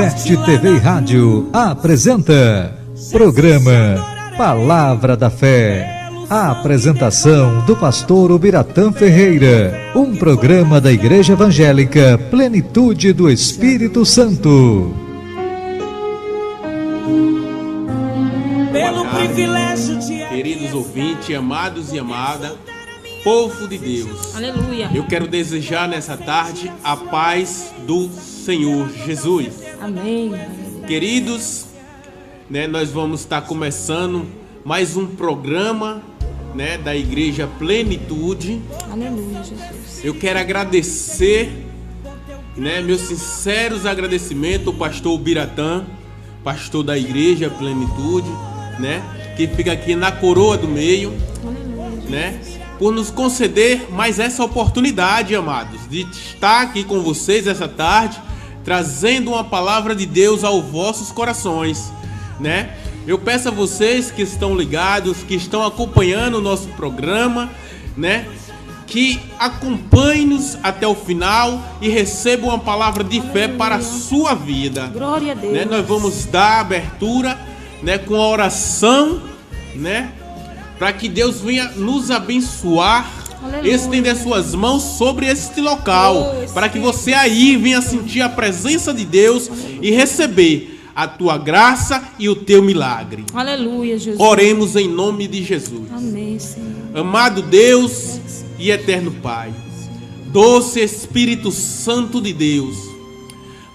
Net TV e Rádio apresenta Programa Palavra da Fé. A apresentação do pastor Ubiratã Ferreira, um programa da Igreja Evangélica Plenitude do Espírito Santo. Pelo privilégio de queridos ouvintes, amados e amadas, povo de Deus. Aleluia. Eu quero desejar nessa tarde a paz do Senhor Jesus. Amém. Queridos, nós vamos estar começando mais um programa, da Igreja Plenitude. Aleluia, Jesus. Eu quero agradecer, meus sinceros agradecimentos ao pastor Ubiratã, pastor da Igreja Plenitude, que fica aqui na coroa do meio, por nos conceder mais essa oportunidade, amados, de estar aqui com vocês essa tarde, trazendo uma palavra de Deus aos vossos corações, Eu peço a vocês que estão ligados, que estão acompanhando o nosso programa, que acompanhem-nos até o final e recebam uma palavra de fé para a sua vida. Glória a Deus. Nós vamos dar abertura, com a oração, para que Deus venha nos abençoar. Aleluia. Estender suas mãos sobre este local, para que você aí venha sentir a presença de Deus e receber a tua graça e o teu milagre. Aleluia, Jesus. Oremos em nome de Jesus. Amém, Senhor. Amado Deus e eterno Pai, doce Espírito Santo de Deus,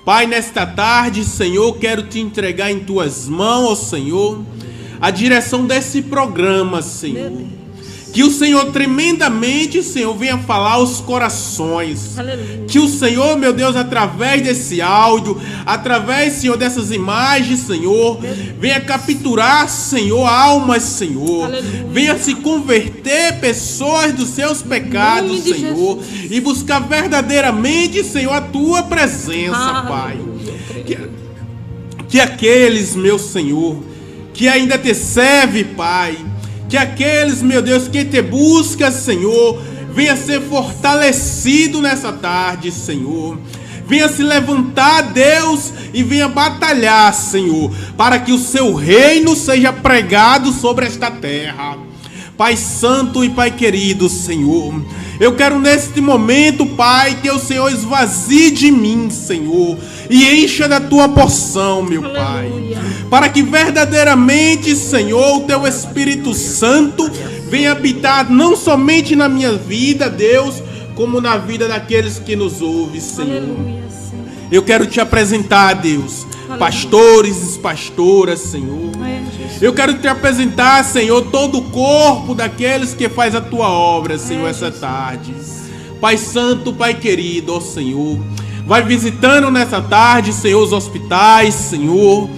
Pai, nesta tarde, Senhor, quero te entregar em tuas mãos, ó Senhor, a direção desse programa, Senhor. Que o Senhor tremendamente, Senhor, venha falar aos corações. Aleluia. Que o Senhor, meu Deus, através desse áudio, através, Senhor, dessas imagens, Senhor, venha capturar, Senhor, almas, Senhor. Aleluia. Venha se converter pessoas dos seus pecados, Senhor, e buscar verdadeiramente, Senhor, a tua presença, Pai. Que aqueles, meu Senhor, que ainda te serve, Pai, que aqueles, meu Deus, que te busca, Senhor, venha ser fortalecido nessa tarde, Senhor. Venha se levantar, Deus, e venha batalhar, Senhor, para que o seu reino seja pregado sobre esta terra. Pai santo e Pai querido, Senhor, eu quero neste momento, Pai, que o Senhor esvazie de mim, Senhor, e encha da tua porção, meu Pai, para que verdadeiramente, Senhor, o teu Espírito Santo venha habitar não somente na minha vida, Deus, como na vida daqueles que nos ouvem, Senhor. Eu quero te apresentar, Deus, pastores e pastoras, Senhor. Eu quero te apresentar, Senhor, todo o corpo daqueles que faz a tua obra, Senhor, essa tarde. Pai santo, Pai querido, ó Senhor, vai visitando nessa tarde, Senhor, os hospitais, Senhor.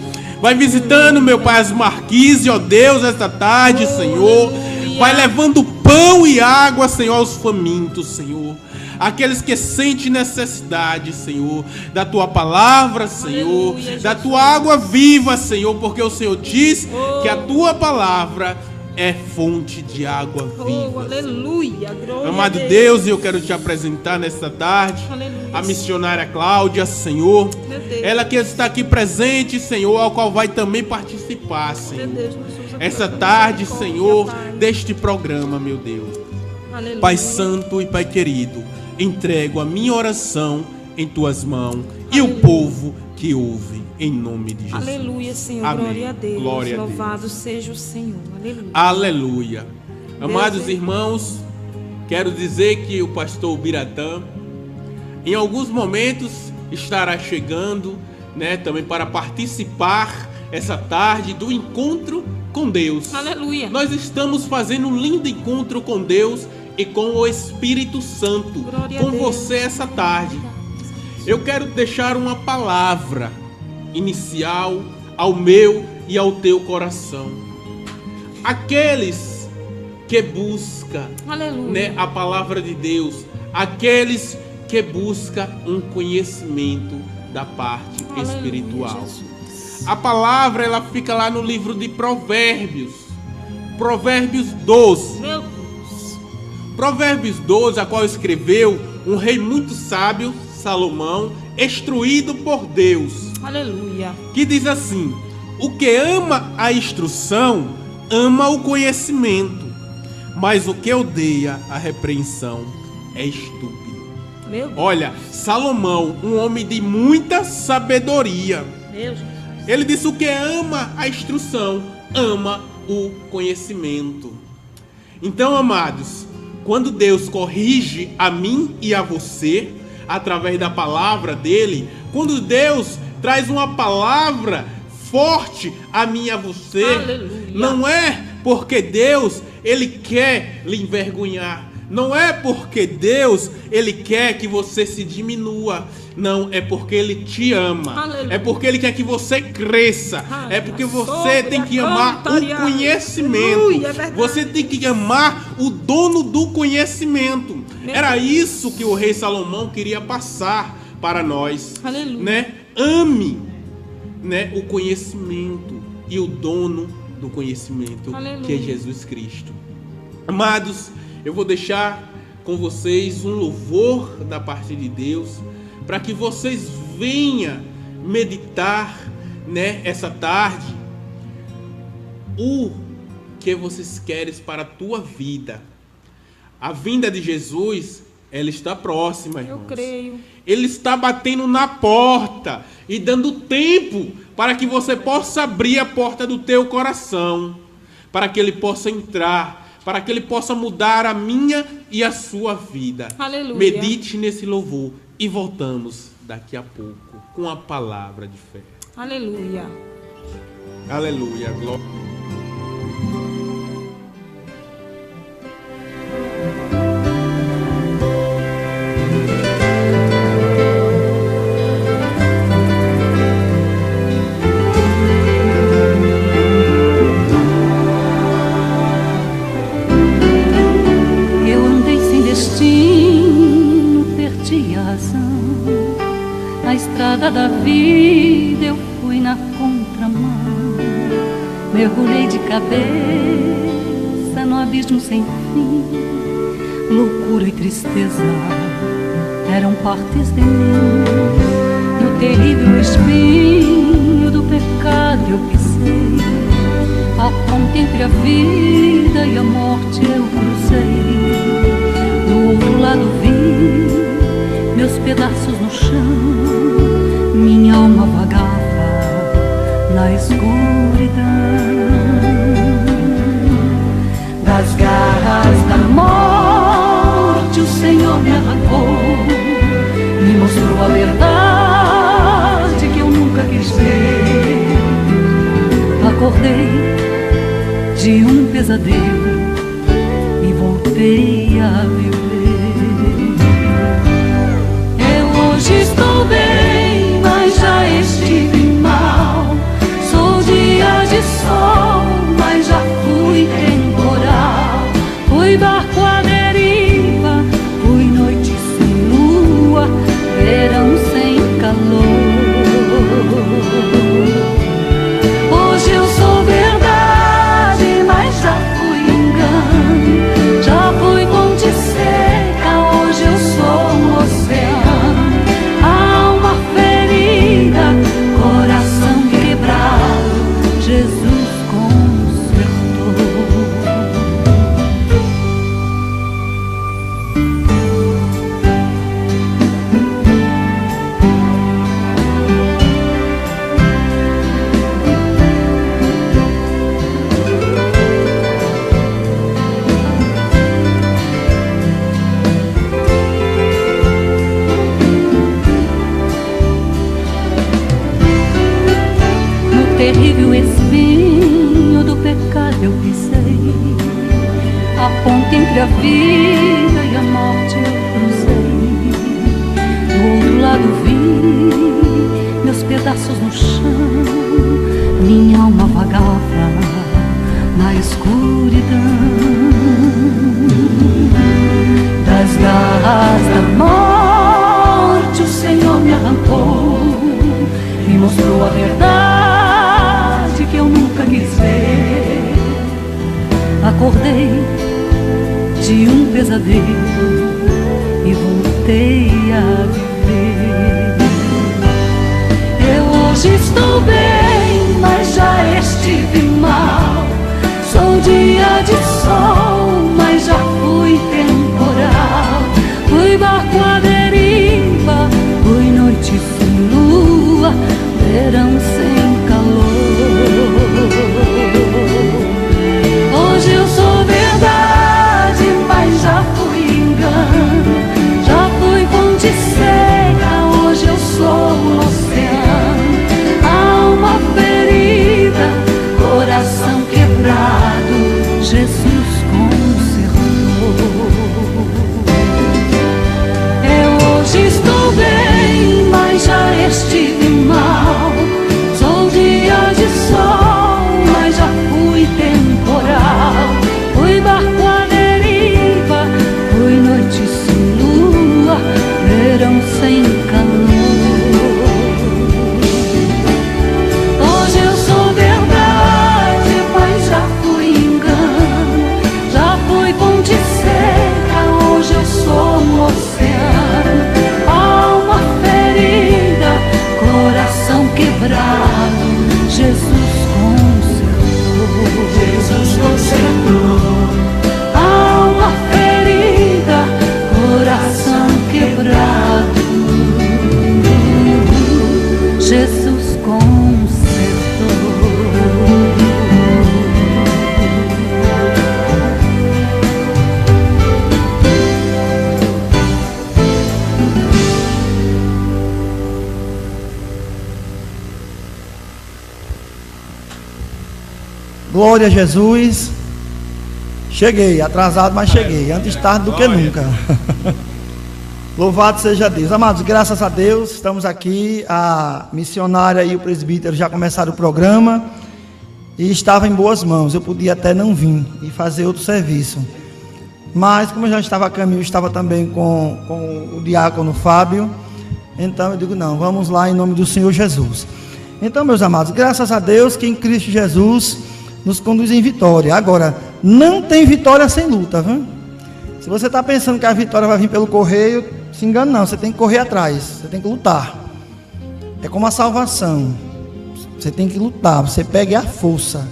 Vai visitando, meu Pai, as marquises, ó Deus, esta tarde, Senhor. Vai levando pão e água, Senhor, aos famintos, Senhor. Aqueles que sentem necessidade, Senhor, da tua palavra, Senhor, aleluia, da tua água viva, Senhor, porque o Senhor diz que a tua palavra é fonte de água viva. Aleluia. Amado Deus, eu quero te apresentar nesta tarde, aleluia, a missionária Cláudia, Senhor, ela que está aqui presente, Senhor, ao qual vai também participar, Senhor, essa tarde, Senhor, deste programa, meu Deus. Aleluia. Pai santo e Pai querido, entrego a minha oração em tuas mãos, aleluia, e o povo que ouve, em nome de Jesus. Aleluia, Senhor. Amém. Glória a Deus. Glória Louvado a Deus. seja o Senhor. Aleluia. Aleluia. Amados irmãos, quero dizer que o pastor Ubiratã, em alguns momentos, estará chegando, também para participar essa tarde do encontro com Deus. Aleluia. Nós estamos fazendo um lindo encontro com Deus e com o Espírito Santo. Glória com você essa tarde. Eu quero deixar uma palavra inicial ao meu e ao teu coração. Aqueles que buscam, a palavra de Deus, aqueles que buscam um conhecimento da parte, aleluia, espiritual. Jesus. A palavra, ela fica lá no livro de Provérbios, Provérbios 12. Meu Deus. Provérbios 12, a qual escreveu um rei muito sábio, Salomão, instruído por Deus, Aleluia. que diz assim: o que ama a instrução, ama o conhecimento, mas o que odeia a repreensão é estúpido. Meu Deus. Olha, Salomão, um homem de muita sabedoria, Meu Jesus. ele disse: o que ama a instrução, ama o conhecimento. Então, amados, quando Deus corrige a mim e a você, através da palavra dele, quando Deus traz uma palavra forte a mim e a você, Aleluia. não é porque Deus, ele quer lhe envergonhar, não é porque Deus, ele quer que você se diminua, não, é porque ele te ama. Aleluia. É porque ele quer que você cresça, é porque você tem que amar o conhecimento, Aleluia, é verdade. você tem que amar o dono do conhecimento. Era isso que o rei Salomão queria passar para nós. Aleluia. Né? Ame, né, o conhecimento e o dono do conhecimento, Aleluia. que é Jesus Cristo. Amados, eu vou deixar com vocês um louvor da parte de Deus, para que vocês venham meditar, né, essa tarde o que vocês querem para a tua vida. A vinda de Jesus, ela está próxima, irmãos. Eu creio. Ele está batendo na porta e dando tempo para que você possa abrir a porta do teu coração, para que ele possa entrar, para que ele possa mudar a minha e a sua vida. Aleluia. Medite nesse louvor e voltamos daqui a pouco com a palavra de fé. Aleluia. Aleluia, glória. Eu andei sem destino, perdi a razão. Na estrada da vida eu fui na contramão. Mergulhei de cabeça no abismo sem fim. Loucura e tristeza eram partes de mim. No terrível espinho do pecado eu pisei. A ponte entre a vida e a morte eu cruzei. Do outro lado vi meus pedaços no chão. Minha alma vagava na escuridão. Das garras da morte o Senhor me arrancou. Me mostrou a verdade que eu nunca quis ver. Acordei de um pesadelo e voltei a viver. Eu hoje estou bem, mas já estive mal. Sou dia de sol, mas já fui temporal. Fui barco à deriva, fui noite sem lua, verão sem calor. Hoje eu sou verdade, mas já fui engano. Já fui ponte seca, hoje eu sou um oceano. Alma ferida, coração quebrado, Jesus consertou. No terrível espinho do pecado eu pisei. A ponte entre a vida e a morte eu cruzei. Do outro lado vi meus pedaços no chão. Minha alma vagava na escuridão. Das garras da morte o Senhor me arrancou. Me mostrou a verdade que eu nunca quis ver. Acordei de um pesadelo e voltei a viver. Hoje estou bem, mas já estive mal. Sou dia de sol, mas já fui temporal. Fui barco à deriva, fui noite sem lua, verão sem calor. Hoje eu sou verdade, mas já fui engano. Já fui fonte seca, hoje eu sou um oceano. Alma ferida, coração quebrado, Jesus consertou. Eu hoje estou bem, mas já estive mal. Sou dia de sol, mas já fui temporal. Fui barco à deriva, fui noite sem lua, verão sem calor. Hoje eu sou verdade, mas já fui engano. Já fui ponte seca, hoje eu sou um oceano. Alma ferida, coração quebrado, Jesus consertou. Jesus consertou. Alma ferida, coração quebrado, Jesus consertou. Glória a Jesus. Cheguei, atrasado, mas cheguei. Antes tarde do que nunca. Louvado seja Deus. Amados, graças a Deus, estamos aqui. A missionária e o presbítero já começaram o programa e estava em boas mãos. Eu podia até não vir e fazer outro serviço, mas como eu já estava a caminho, estava também com o diácono Fábio. Então eu digo, não, vamos lá em nome do Senhor Jesus. Então, meus amados, graças a Deus que em Cristo Jesus nos conduz em vitória. Agora, não tem vitória sem luta, viu? Se você está pensando que a vitória vai vir pelo correio, se engana não, você tem que correr atrás, você tem que lutar. É como a salvação, você tem que lutar, você pega a força.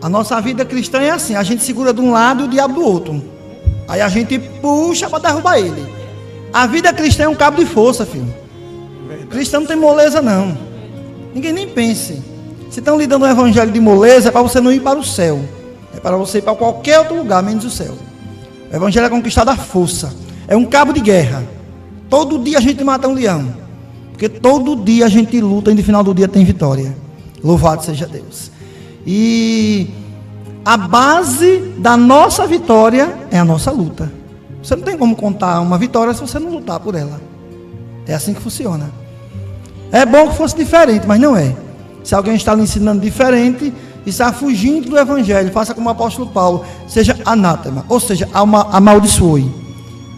A nossa vida cristã é assim, a gente segura de um lado e o diabo do outro, aí a gente puxa para derrubar ele. A vida cristã é um cabo de força, filho. Cristão não tem moleza não, ninguém nem pense. Se estão lhe dando um evangelho de moleza, é para você não ir para o céu, é para você ir para qualquer outro lugar, menos o céu. O evangelho é conquistado à força, é um cabo de guerra. Todo dia a gente mata um leão, porque todo dia a gente luta e no final do dia tem vitória. Louvado seja Deus. E a base da nossa vitória é a nossa luta. Você não tem como contar uma vitória se você não lutar por ela. É assim que funciona. É bom que fosse diferente, mas não é. Se alguém está lhe ensinando diferente, está fugindo do evangelho, faça como o apóstolo Paulo, seja anátema, ou seja, amaldiçoe.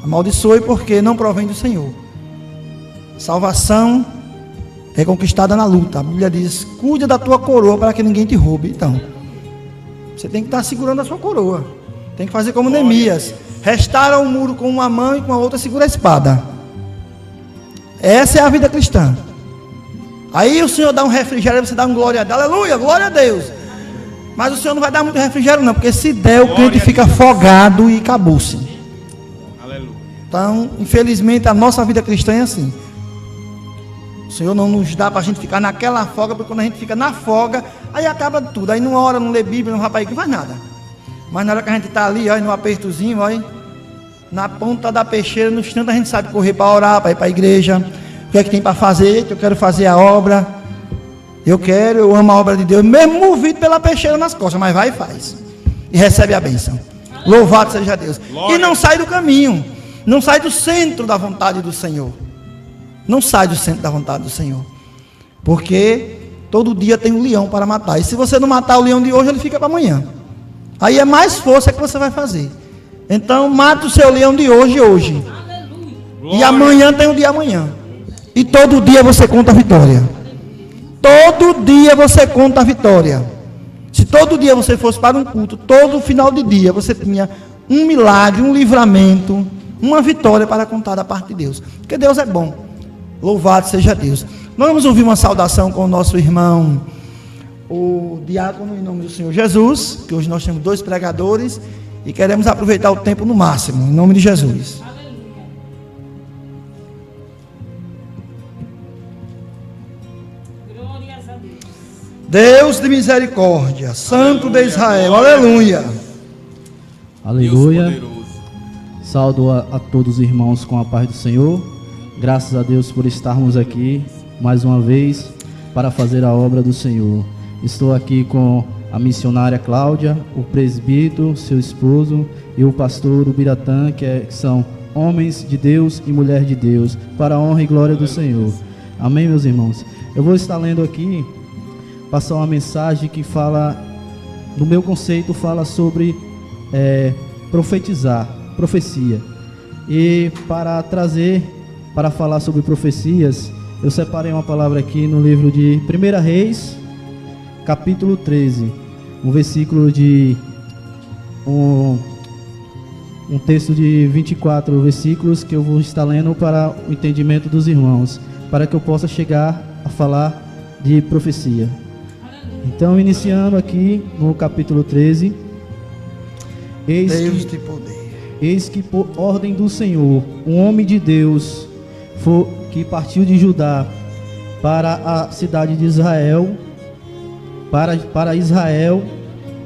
Amaldiçoe porque não provém do Senhor. Salvação é conquistada na luta. A Bíblia diz, cuida da tua coroa para que ninguém te roube. Então, você tem que estar segurando a sua coroa. Tem que fazer como Neemias, restaura o muro com uma mão e com a outra segura a espada. Essa é a vida cristã. Aí o Senhor dá um refrigério, você dá um glória a Deus, aleluia, glória a Deus. Mas o Senhor não vai dar muito refrigério não, porque se der o crente fica afogado e acabou-se. Aleluia. Então, infelizmente a nossa vida cristã é assim. O Senhor não nos dá para a gente ficar naquela folga, porque quando a gente fica na folga, aí acaba tudo. Aí numa hora não lê Bíblia, não vai para a igreja, não faz nada. Mas na hora que a gente está ali, ó, no apertozinho, ó, na ponta da peixeira, no instante a gente sabe correr para orar, para ir para a igreja. O que é que tem para fazer? Eu quero fazer a obra. Eu amo a obra de Deus, mesmo movido pela peixeira nas costas, mas vai e faz. E recebe a bênção. Louvado seja Deus. Glória. E não sai do caminho. Não sai do centro da vontade do Senhor. Não sai do centro da vontade do Senhor. Porque todo dia tem um leão para matar. E se você não matar o leão de hoje, ele fica para amanhã. Aí é mais força que você vai fazer. Então mata o seu leão de hoje. Glória. E amanhã tem o dia amanhã. E todo dia você conta a vitória. Todo dia você conta a vitória. Se todo dia você fosse para um culto, todo final de dia você tinha um milagre, um livramento, uma vitória para contar da parte de Deus. Porque Deus é bom. Louvado seja Deus. Nós vamos ouvir uma saudação com o nosso irmão, o diácono, em nome do Senhor Jesus, que hoje nós temos 2 pregadores e queremos aproveitar o tempo no máximo, em nome de Jesus. Glórias a Deus. Deus de misericórdia, Santo de Israel, aleluia. Aleluia. Deus poderoso. Saúdo a todos os irmãos com a paz do Senhor. Graças a Deus por estarmos aqui mais uma vez para fazer a obra do Senhor. Estou aqui com a missionária Cláudia, o presbítero, seu esposo, e o pastor Ubiratã, que são homens de Deus e mulher de Deus, para a honra e glória do Senhor. Amém, meus irmãos? Eu vou estar lendo aqui, passar uma mensagem que fala, no meu conceito, fala sobre profetizar, profecia. E para falar sobre profecias, eu separei uma palavra aqui no livro de 1 Reis, capítulo 13, um versículo de um texto de 24 versículos que eu vou estar lendo para o entendimento dos irmãos, para que eu possa chegar a falar de profecia. Então, iniciando aqui no capítulo 13, Deus de poder. Eis que por ordem do Senhor, um homem de Deus que partiu de Judá para a cidade de Israel, para Israel,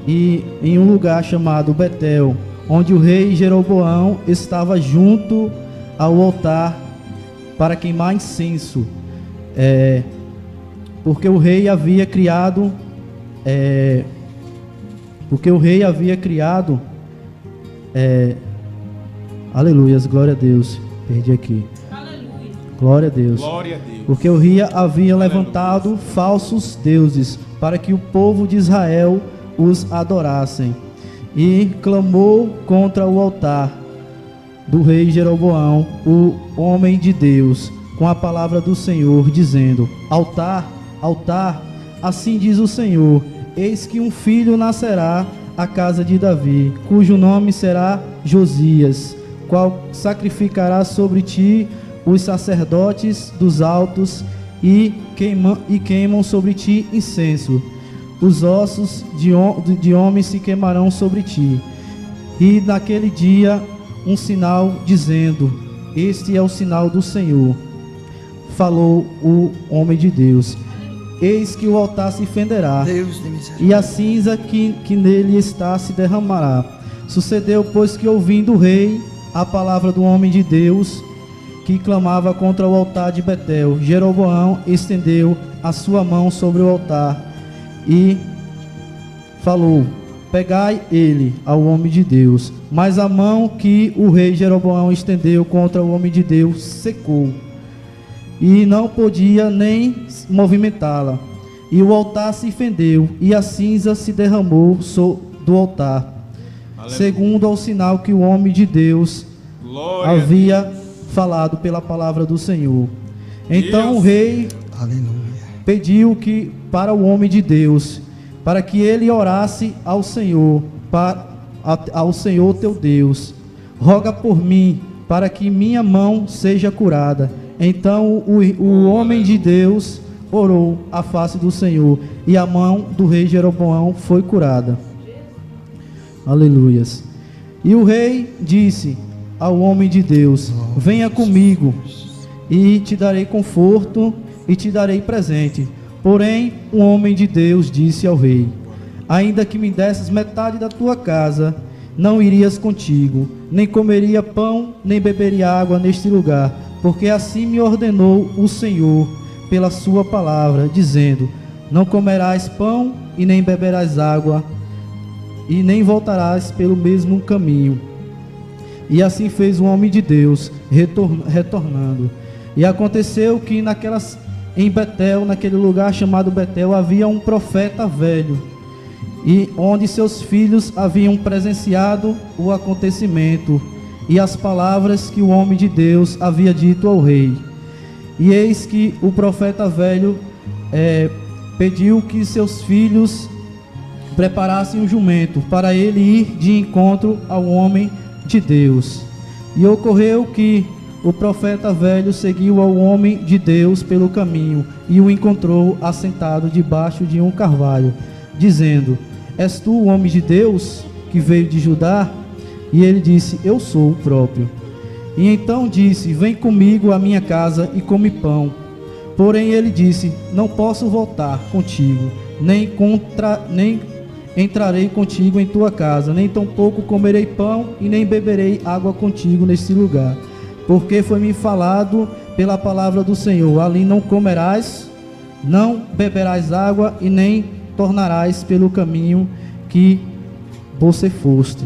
e em um lugar chamado Betel, onde o rei Jeroboão estava junto ao altar para queimar incenso, porque o rei havia criado aleluias, glória a Deus, perdi aqui. Glória a Deus. Glória a Deus. Porque o rei havia levantado falsos deuses para que o povo de Israel os adorassem. E clamou contra o altar do rei Jeroboão, o homem de Deus, com a palavra do Senhor, dizendo: Altar, altar, assim diz o Senhor, eis que um filho nascerá à casa de Davi, cujo nome será Josias, qual sacrificará sobre ti os sacerdotes dos altos e queimam sobre ti incenso. Os ossos de homens se queimarão sobre ti. E naquele dia um sinal dizendo: este é o sinal do Senhor. Falou o homem de Deus: eis que o altar se fenderá, Deus de misericórdia. e a cinza que nele está se derramará. Sucedeu, pois, que ouvindo o rei a palavra do homem de Deus, que clamava contra o altar de Betel, Jeroboão estendeu a sua mão sobre o altar e falou: pegai ele ao homem de Deus. Mas a mão que o rei Jeroboão estendeu contra o homem de Deus secou, e não podia nem movimentá-la. E o altar se fendeu, e a cinza se derramou do altar, segundo ao sinal que o homem de Deus Glória havia falado pela palavra do Senhor. Então o rei pediu para o homem de Deus, para que ele orasse ao Senhor, ao Senhor teu Deus: roga por mim, para que minha mão seja curada. Então o homem de Deus orou à face do Senhor, e a mão do rei Jeroboão foi curada. Aleluias. E o rei disse ao homem de Deus: venha comigo, e te darei conforto, e te darei presente. Porém, o homem de Deus disse ao rei: ainda que me desses metade da tua casa, não irias contigo, nem comeria pão, nem beberia água neste lugar, porque assim me ordenou o Senhor pela sua palavra, dizendo: não comerás pão e nem beberás água, e nem voltarás pelo mesmo caminho. E assim fez o homem de Deus, retornando. E aconteceu que em Betel, naquele lugar chamado Betel, havia um profeta velho, e onde seus filhos haviam presenciado o acontecimento e as palavras que o homem de Deus havia dito ao rei. E eis que o profeta velho pediu que seus filhos preparassem um jumento para ele ir de encontro ao homem de Deus. E ocorreu que o profeta velho seguiu ao homem de Deus pelo caminho e o encontrou assentado debaixo de um carvalho, dizendo: És tu o homem de Deus que veio de Judá? E ele disse: Eu sou o próprio. E então disse: Vem comigo à minha casa e come pão. Porém ele disse: Não posso voltar contigo, nem entrarei contigo em tua casa, nem tampouco comerei pão e nem beberei água contigo neste lugar. Porque foi-me falado pela palavra do Senhor: ali não comerás, não beberás água e nem tornarás pelo caminho que você foste.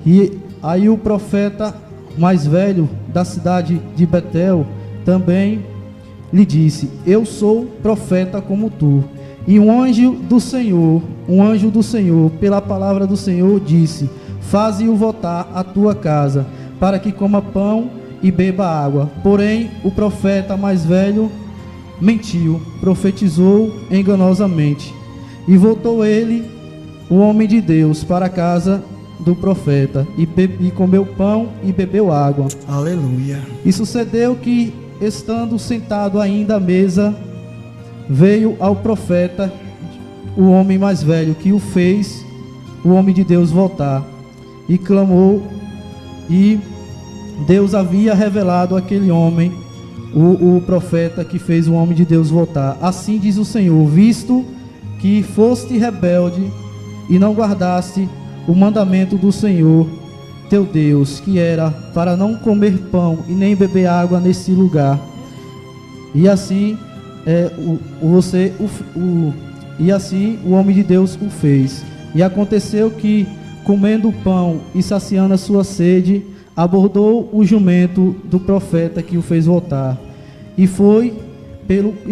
E aí o profeta mais velho da cidade de Betel também lhe disse: Eu sou profeta como tu. E um anjo do Senhor, pela palavra do Senhor, disse: Faze-o voltar à tua casa, para que coma pão e beba água. Porém, o profeta mais velho mentiu, profetizou enganosamente. E voltou ele, o homem de Deus, para a casa do profeta, e comeu pão e bebeu água. Aleluia. E sucedeu que, estando sentado ainda à mesa, veio ao profeta o homem mais velho, que o fez o homem de Deus voltar, e clamou, e Deus havia revelado àquele homem, o profeta que fez o homem de Deus voltar: Assim diz o Senhor, visto que foste rebelde e não guardaste o mandamento do Senhor teu Deus, que era para não comer pão e nem beber água nesse lugar, e assim o homem de Deus o fez. E aconteceu que, comendo o pão e saciando a sua sede, abordou o jumento do profeta que o fez voltar, e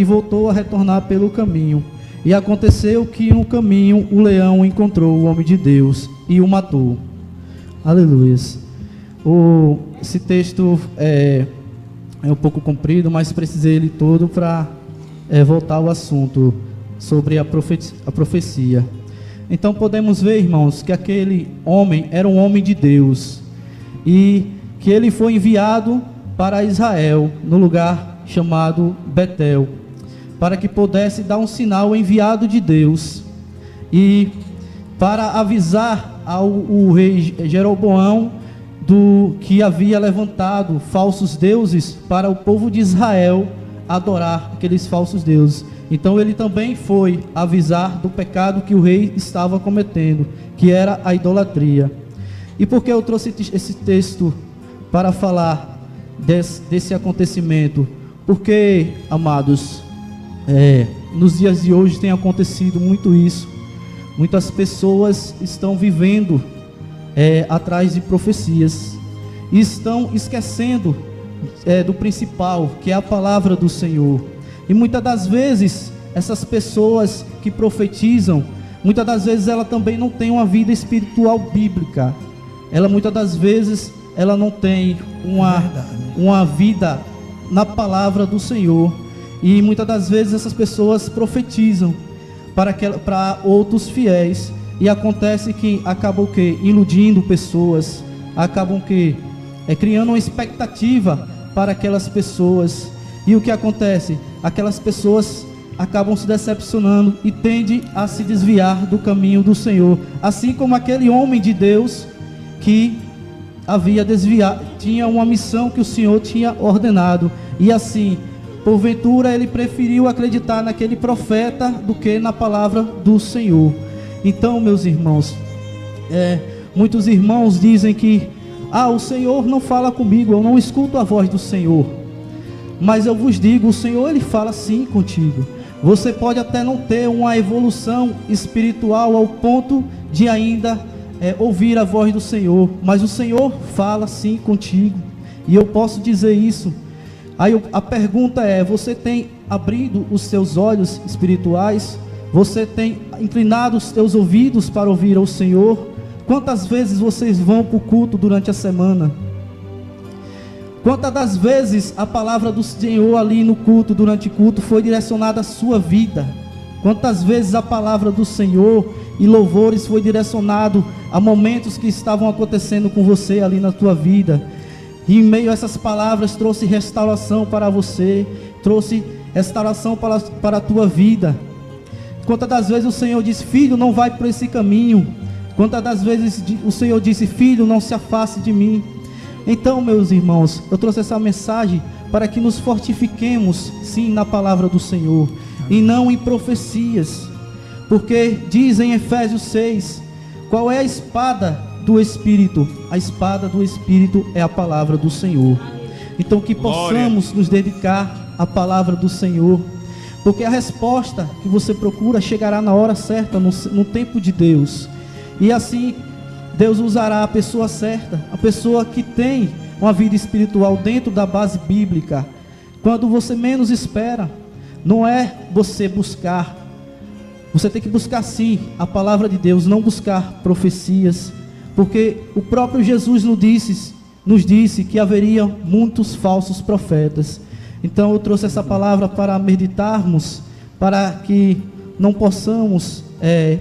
voltou a retornar pelo caminho. E aconteceu que no caminho o leão encontrou o homem de Deus e o matou. Aleluia. Esse texto é um pouco comprido, mas precisei ele todo para voltar ao assunto sobre a profecia. Então podemos ver, irmãos, que aquele homem era um homem de Deus, e que ele foi enviado para Israel, no lugar chamado Betel, para que pudesse dar um sinal enviado de Deus, e para avisar ao rei Jeroboão que havia levantado falsos deuses para o povo de Israel adorar aqueles falsos deuses. Então ele também foi avisar do pecado que o rei estava cometendo, que era a idolatria. E por que eu trouxe esse texto para falar desse acontecimento? Porque, amados, nos dias de hoje tem acontecido muito isso. Muitas pessoas estão vivendo atrás de profecias, e estão esquecendo do principal, que é a palavra do Senhor. E muitas das vezes essas pessoas que profetizam, muitas das vezes ela também não tem uma vida espiritual bíblica. Muitas das vezes ela não tem uma vida na palavra do Senhor. E muitas das vezes essas pessoas profetizam para outros fiéis, e acontece que acabam iludindo pessoas, acabam criando uma expectativa para aquelas pessoas. E o que acontece? Aquelas pessoas acabam se decepcionando e tendem a se desviar do caminho do Senhor, assim como aquele homem de Deus que havia desviado, tinha uma missão que o Senhor tinha ordenado, e assim, porventura, ele preferiu acreditar naquele profeta do que na palavra do Senhor. Então, meus irmãos, muitos irmãos dizem que o Senhor não fala comigo, eu não escuto a voz do Senhor. Mas eu vos digo, o Senhor, ele fala sim contigo. Você pode até não ter uma evolução espiritual ao ponto de ainda ouvir a voz do Senhor, mas o Senhor fala sim contigo, e eu posso dizer isso. Aí a pergunta é: você tem abrido os seus olhos espirituais? Você tem inclinado os teus ouvidos para ouvir ao Senhor? Quantas vezes vocês vão para o culto durante a semana? Quantas das vezes a palavra do Senhor ali no culto, durante o culto, foi direcionada à sua vida? Quantas vezes a palavra do Senhor e louvores foi direcionado a momentos que estavam acontecendo com você ali na tua vida? E em meio a essas palavras trouxe restauração para você, trouxe restauração para a tua vida. Quantas das vezes o Senhor disse: filho, não vai por esse caminho. Quantas das vezes o Senhor disse: filho, não se afaste de mim. Então, meus irmãos, eu trouxe essa mensagem para que nos fortifiquemos, sim, na palavra do Senhor, e não em profecias. Porque diz em Efésios 6, qual é a espada do Espírito? A espada do Espírito é a palavra do Senhor. Então que possamos nos dedicar à palavra do Senhor, porque a resposta que você procura chegará na hora certa, no tempo de Deus. E assim Deus usará a pessoa certa, a pessoa que tem uma vida espiritual dentro da base bíblica, quando você menos espera. Não é você buscar, você tem que buscar sim a palavra de Deus, não buscar profecias, porque o próprio Jesus nos disse que haveria muitos falsos profetas. Então eu trouxe essa palavra para meditarmos, para que não possamos,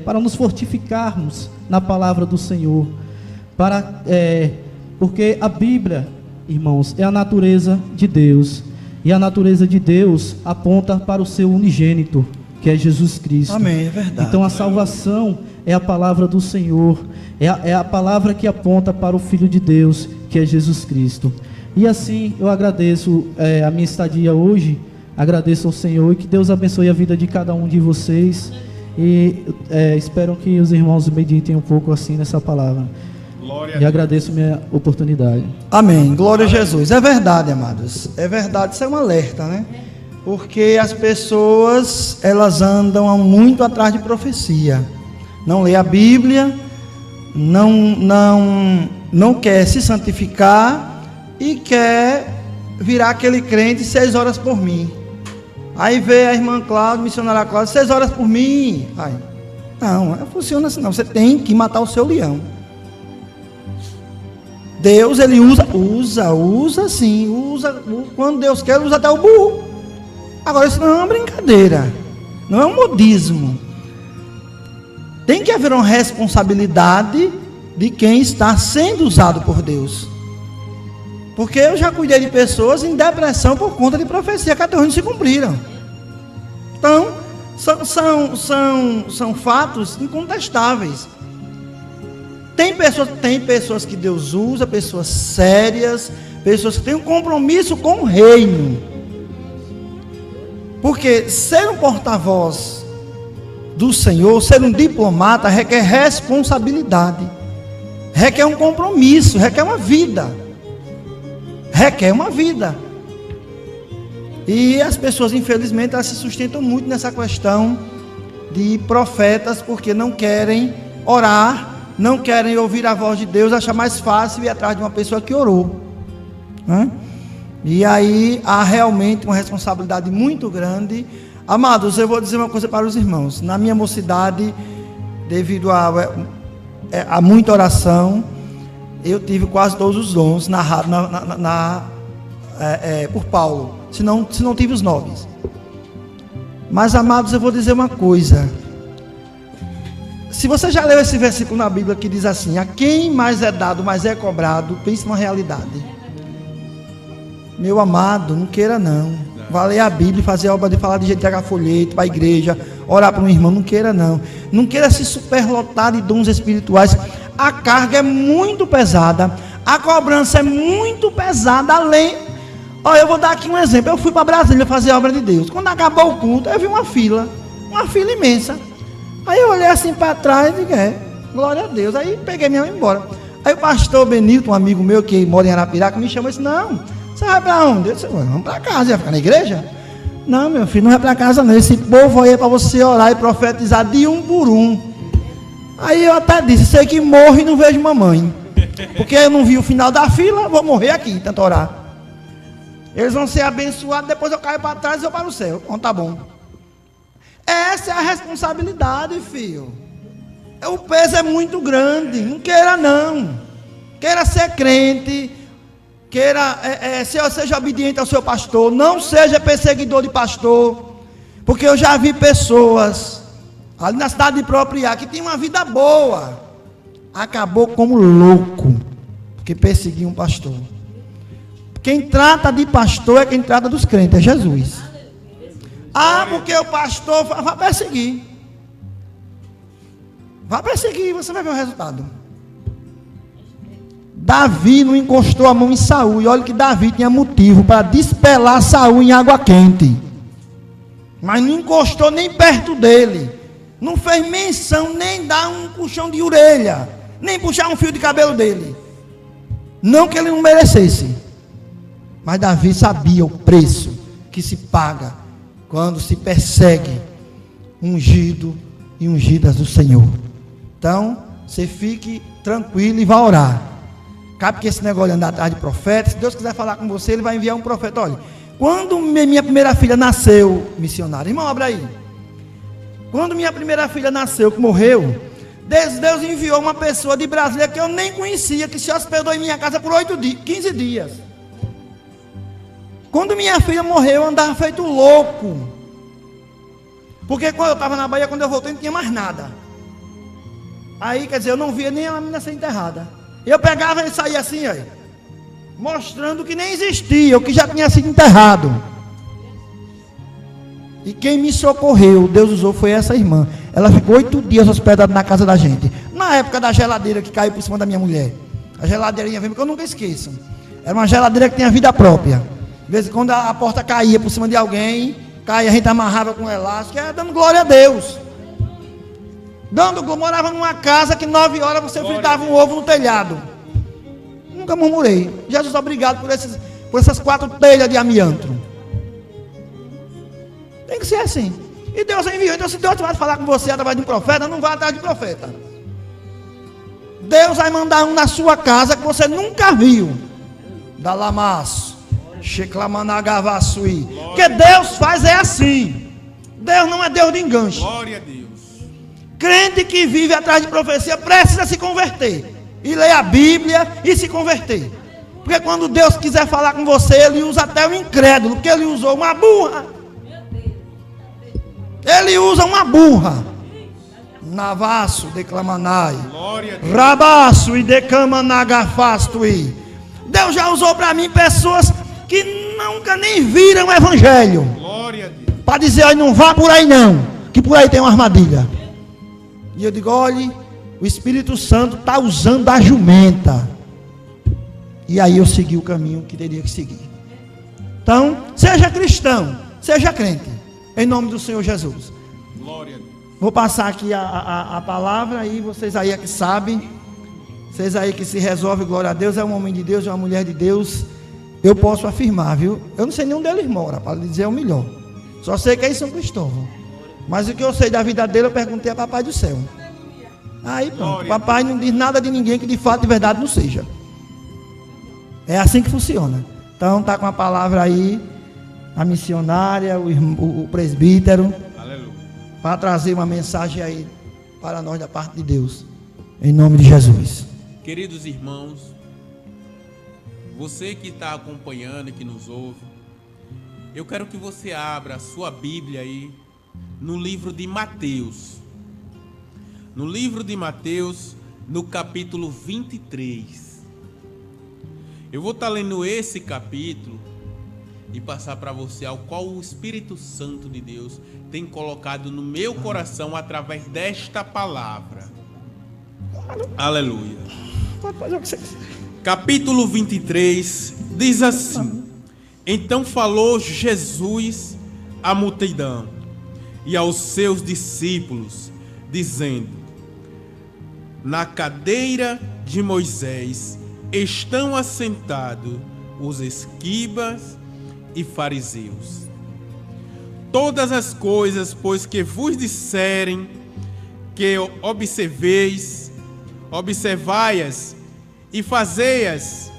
para nos fortificarmos na palavra do Senhor, porque a Bíblia, irmãos, é a natureza de Deus, e a natureza de Deus aponta para o seu unigênito, que é Jesus Cristo. Amém, é verdade. Então a salvação é a palavra do Senhor, é a palavra que aponta para o Filho de Deus, que é Jesus Cristo. E assim eu agradeço a minha estadia hoje, agradeço ao Senhor, e que Deus abençoe a vida de cada um de vocês, e espero que os irmãos meditem um pouco assim nessa palavra. E agradeço a minha oportunidade. Amém, glória a Jesus. É verdade, amados, é verdade, isso é um alerta, né? Porque as pessoas, elas andam muito atrás de profecia, não lê a Bíblia, não quer se santificar e quer virar aquele crente 6 horas por mim. Aí vê a irmã Cláudia, missionária Cláudia, 6 horas por mim. Aí, não funciona assim não, você tem que matar o seu leão. Deus, ele usa sim, quando Deus quer, ele usa até o burro. Agora isso não é uma brincadeira, não é um modismo. Tem que haver uma responsabilidade de quem está sendo usado por Deus. Porque eu já cuidei de pessoas em depressão por conta de profecia que até hoje não se cumpriram. Então, são fatos incontestáveis. Tem pessoas que Deus usa, pessoas sérias, pessoas que têm um compromisso com o reino. Porque ser um porta-voz do Senhor, ser um diplomata, requer responsabilidade, requer um compromisso, requer uma vida. E as pessoas, infelizmente, elas se sustentam muito nessa questão de profetas, porque não querem orar, não querem ouvir a voz de Deus, achar mais fácil ir atrás de uma pessoa que orou, né? E aí há realmente uma responsabilidade muito grande. Amados, eu vou dizer uma coisa para os irmãos. Na minha mocidade, devido a muita oração, eu tive quase todos os dons narrados por Paulo, se não tive os 9. Mas, amados, eu vou dizer uma coisa. Se você já leu esse versículo na Bíblia que diz assim: a quem mais é dado, mais é cobrado, pense numa realidade. Meu amado, não queira não. Vai ler a Bíblia, fazer a obra de falar de jeito de pegar folheto para a igreja, orar para um irmão, não queira não. Não queira se superlotar de dons espirituais. A carga é muito pesada, a cobrança é muito pesada, além... Olha, eu vou dar aqui um exemplo. Eu fui para Brasília fazer a obra de Deus. Quando acabou o culto, eu vi uma fila imensa. Aí eu olhei assim para trás e digo, glória a Deus. Aí peguei minha mãe e embora. Aí o pastor Benito, um amigo meu que mora em Arapiraca, me chamou e disse: não, você vai para onde? Eu disse: vamos para casa, vai ficar na igreja? Não, meu filho, não vai para casa não. Esse povo aí é para você orar e profetizar de um por um. Aí eu até disse: sei que morro e não vejo mamãe, porque eu não vi o final da fila, vou morrer aqui, tanto orar. Eles vão ser abençoados, depois eu caio para trás e eu para o céu. Então tá bom. Essa é a responsabilidade, filho. O peso é muito grande. Não queira não. Queira ser crente. Queira seja obediente ao seu pastor. Não seja perseguidor de pastor. Porque eu já vi pessoas ali na cidade de Propriá que tinham uma vida boa, acabou como louco porque perseguiam um pastor. Quem trata de pastor é quem trata dos crentes, é Jesus. Ah, porque o pastor vai perseguir. Vai perseguir, você vai ver o resultado. Davi não encostou a mão em Saul. E olha que Davi tinha motivo para despelar Saul em água quente. Mas não encostou nem perto dele. Não fez menção nem dar um puxão de orelha, nem puxar um fio de cabelo dele. Não que ele não merecesse. Mas Davi sabia o preço que se paga quando se persegue ungido e ungidas do Senhor. Então, você fique tranquilo e vá orar. Cabe que esse negócio de andar atrás de profeta, se Deus quiser falar com você, Ele vai enviar um profeta. Olha, quando minha primeira filha nasceu, missionário, irmão, abra aí. Quando minha primeira filha nasceu, que morreu, Deus enviou uma pessoa de Brasília que eu nem conhecia, que se hospedou em minha casa por 15 dias. Quando minha filha morreu, eu andava feito louco. Porque quando eu estava na Bahia, quando eu voltei, não tinha mais nada. Aí, quer dizer, eu não via nem a menina ser enterrada. Eu pegava e saía assim, aí, mostrando que nem existia, o que já tinha sido enterrado. E quem me socorreu, Deus usou, foi essa irmã. Ela ficou 8 dias hospedada na casa da gente. Na época da geladeira que caiu por cima da minha mulher. A geladeirinha, que eu nunca esqueço. Era uma geladeira que tinha vida própria. De vez em quando a porta caía por cima de alguém, caía, a gente amarrava com um elástico, era dando glória a Deus. Morava numa casa que 9 horas você fritava um ovo no telhado. Nunca murmurei. Jesus, obrigado por essas 4 telhas de amianto. Tem que ser assim. E Deus enviou. Então, se Deus vai falar com você através de um profeta, não vá atrás de profeta. Deus vai mandar um na sua casa que você nunca viu. Dalamaço. Sheclamanagavassui. Porque Deus faz assim. Deus não é Deus de enganche. Glória a Deus. Crente que vive atrás de profecia precisa se converter. E ler a Bíblia e se converter. Porque quando Deus quiser falar com você, Ele usa até o incrédulo. Porque Ele usou uma burra. Ele usa uma burra. Navasso declamanai. Rabasso e decamanagafastui. Deus já usou para mim pessoas que nunca nem viram o Evangelho. Para dizer, olha, não vá por aí não. Que por aí tem uma armadilha. E eu digo, olhe, o Espírito Santo está usando a jumenta. E aí eu segui o caminho que teria que seguir. Então, seja cristão, seja crente. Em nome do Senhor Jesus. Glória a Deus. Vou passar aqui a palavra aí, vocês aí é que sabem. Vocês aí que se resolvem, glória a Deus, é um homem de Deus, é uma mulher de Deus. Eu posso afirmar, viu? Eu não sei nem onde eles moram, para lhe dizer o melhor. Só sei que é em São Cristóvão. Mas o que eu sei da vida dele, eu perguntei a Papai do Céu. Aí pronto, papai não diz nada de ninguém que de fato, de verdade não seja. É assim que funciona. Então está com a palavra aí, a missionária, o presbítero, para trazer uma mensagem aí para nós da parte de Deus. Em nome de Jesus. Queridos irmãos, você que está acompanhando e que nos ouve, eu quero que você abra a sua Bíblia aí no livro de Mateus. No livro de Mateus, no capítulo 23. Eu vou estar lendo esse capítulo e passar para você ao qual o Espírito Santo de Deus tem colocado no meu coração através desta palavra. Aleluia. Capítulo 23 diz assim: Então falou Jesus à multidão e aos seus discípulos, dizendo: Na cadeira de Moisés estão assentados os escribas e fariseus. Todas as coisas, pois, que vos disserem que observai-as e fazei-as,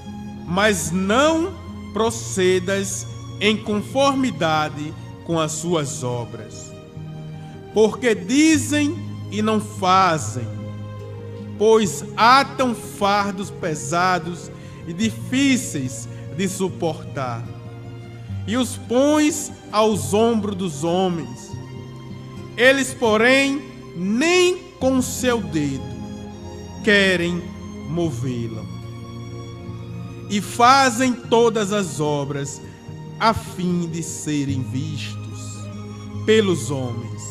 mas não procedas em conformidade com as suas obras. Porque dizem e não fazem, pois atam fardos pesados e difíceis de suportar, e os pões aos ombros dos homens. Eles, porém, nem com seu dedo querem movê-la. e fazem todas as obras a fim de serem vistos pelos homens,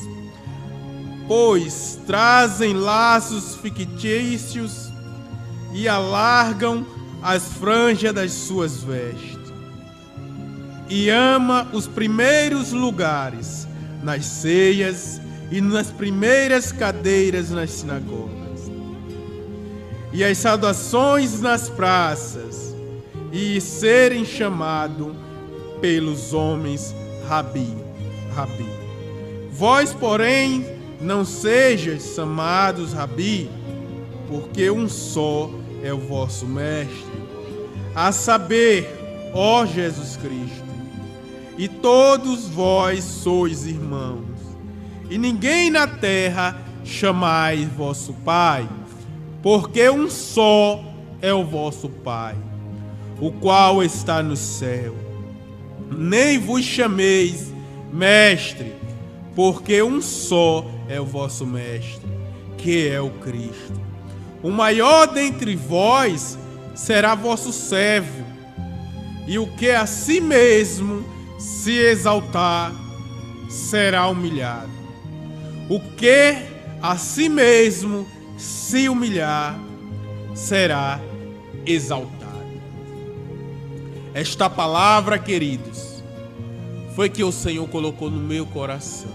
pois trazem laços fictícios e alargam as franjas das suas vestes, e ama os primeiros lugares nas ceias e nas primeiras cadeiras nas sinagogas, e as saudações nas praças, e serem chamados pelos homens Rabi, Rabi. Vós, porém, não sejais chamados Rabi, porque um só é o vosso mestre, a saber, ó Jesus Cristo, e todos vós sois irmãos, e ninguém na terra chamais vosso Pai, porque um só é o vosso Pai, o qual está no céu. Nem vos chameis mestre, porque um só é o vosso mestre, que é o Cristo. O maior dentre vós será vosso servo, e o que a si mesmo se exaltar será humilhado. O que a si mesmo se humilhar será exaltado. Esta palavra, queridos, foi que o Senhor colocou no meu coração.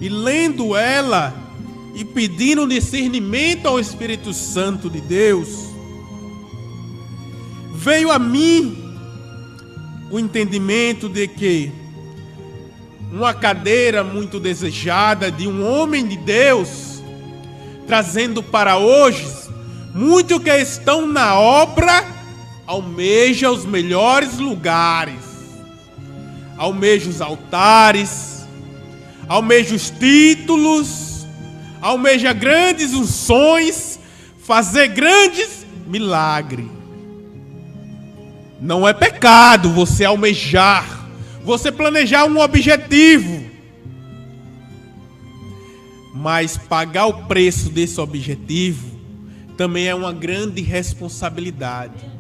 E lendo ela e pedindo discernimento ao Espírito Santo de Deus, veio a mim o entendimento de que uma cadeira muito desejada de um homem de Deus, trazendo para hoje, muitos que estão na obra, almeja os melhores lugares, almeja os altares, almeja os títulos, almeja grandes unções, fazer grandes milagres. Não é pecado você almejar, você planejar um objetivo, mas pagar o preço desse objetivo também é uma grande responsabilidade.